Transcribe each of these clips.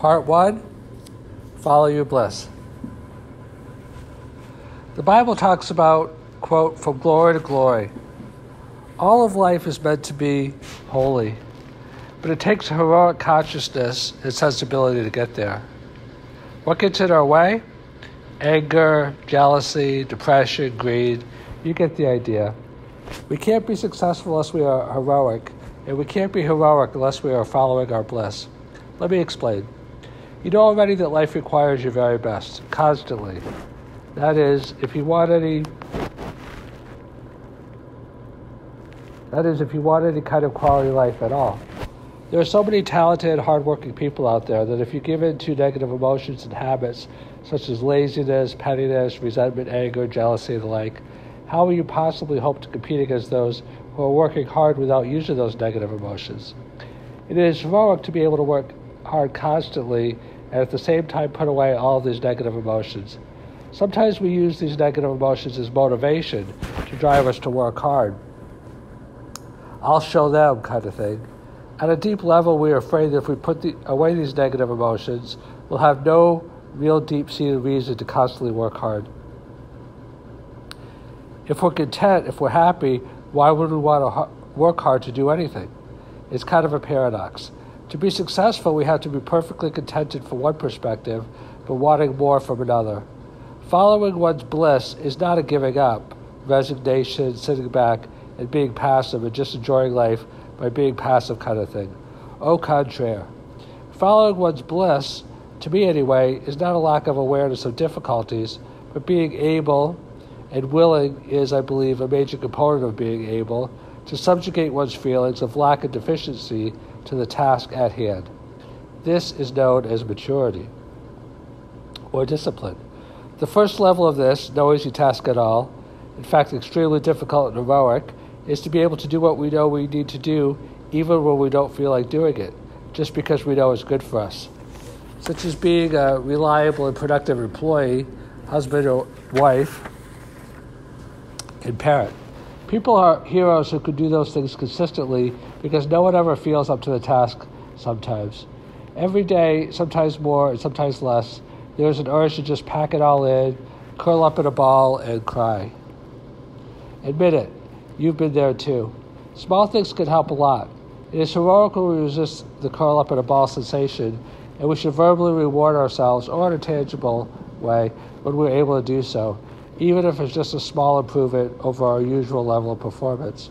Part 1, Follow Your Bliss. The Bible talks about, quote, from glory to glory. All of life is meant to be holy, but it takes heroic consciousness and sensibility to get there. What gets in our way? Anger, jealousy, depression, greed. You get the idea. We can't be successful unless we are heroic, and we can't be heroic unless we are following our bliss. Let me explain. You know already that life requires your very best, constantly. That is, if you want any kind of quality life at all. There are so many talented, hardworking people out there that if you give in to negative emotions and habits such as laziness, pettiness, resentment, anger, jealousy, and the like, how will you possibly hope to compete against those who are working hard without using those negative emotions? It is heroic to be able to work hard constantly and at the same time put away all of these negative emotions. Sometimes we use these negative emotions as motivation to drive us to work hard. I'll show them kind of thing. At a deep level, we are afraid that if we put away these negative emotions, we'll have no real deep-seated reason to constantly work hard. If we're content, if we're happy, why would we want to work hard to do anything? It's kind of a paradox. To be successful, we have to be perfectly contented from one perspective, but wanting more from another. Following one's bliss is not a giving up, resignation, sitting back, and being passive and just enjoying life by being passive kind of thing. Au contraire. Following one's bliss, to me anyway, is not a lack of awareness of difficulties, but being able and willing is, I believe, a major component of being able to subjugate one's feelings of lack and deficiency to the task at hand. This is known as maturity or discipline. The first level of this, no easy task at all, in fact extremely difficult and heroic, is to be able to do what we know we need to do even when we don't feel like doing it, just because we know it's good for us. Such as being a reliable and productive employee, husband or wife, and parent. People are heroes who can do those things consistently because no one ever feels up to the task sometimes. Every day, sometimes more and sometimes less, there's an urge to just pack it all in, curl up in a ball, and cry. Admit it, you've been there too. Small things can help a lot. It is heroic when we resist the curl up in a ball sensation, and we should verbally reward ourselves or in a tangible way when we're able to do so, even if it's just a small improvement over our usual level of performance.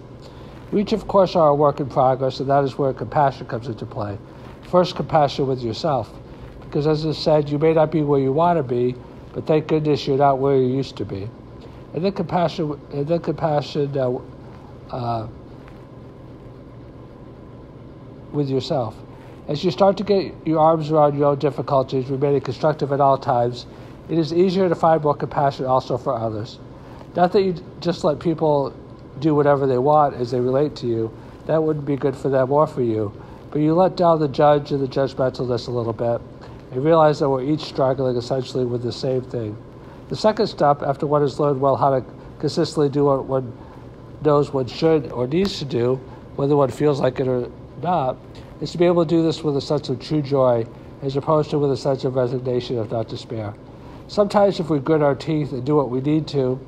We each, of course, are a work in progress, and that is where compassion comes into play. First, compassion with yourself, because as I said, you may not be where you want to be, but thank goodness you're not where you used to be. And then compassion with yourself. As you start to get your arms around your own difficulties, remaining constructive at all times, it is easier to find more compassion also for others. Not that you just let people do whatever they want as they relate to you. That wouldn't be good for them or for you. But you let down the judge and the judgmentalness a little bit and realize that we're each struggling essentially with the same thing. The second step, after one has learned well how to consistently do what one knows one should or needs to do, whether one feels like it or not, is to be able to do this with a sense of true joy as opposed to with a sense of resignation, if not despair. Sometimes if we grit our teeth and do what we need to,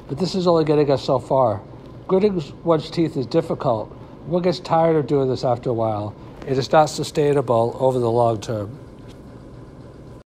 but this is only getting us so far. Gritting one's teeth is difficult. One gets tired of doing this after a while. It is not sustainable over the long term.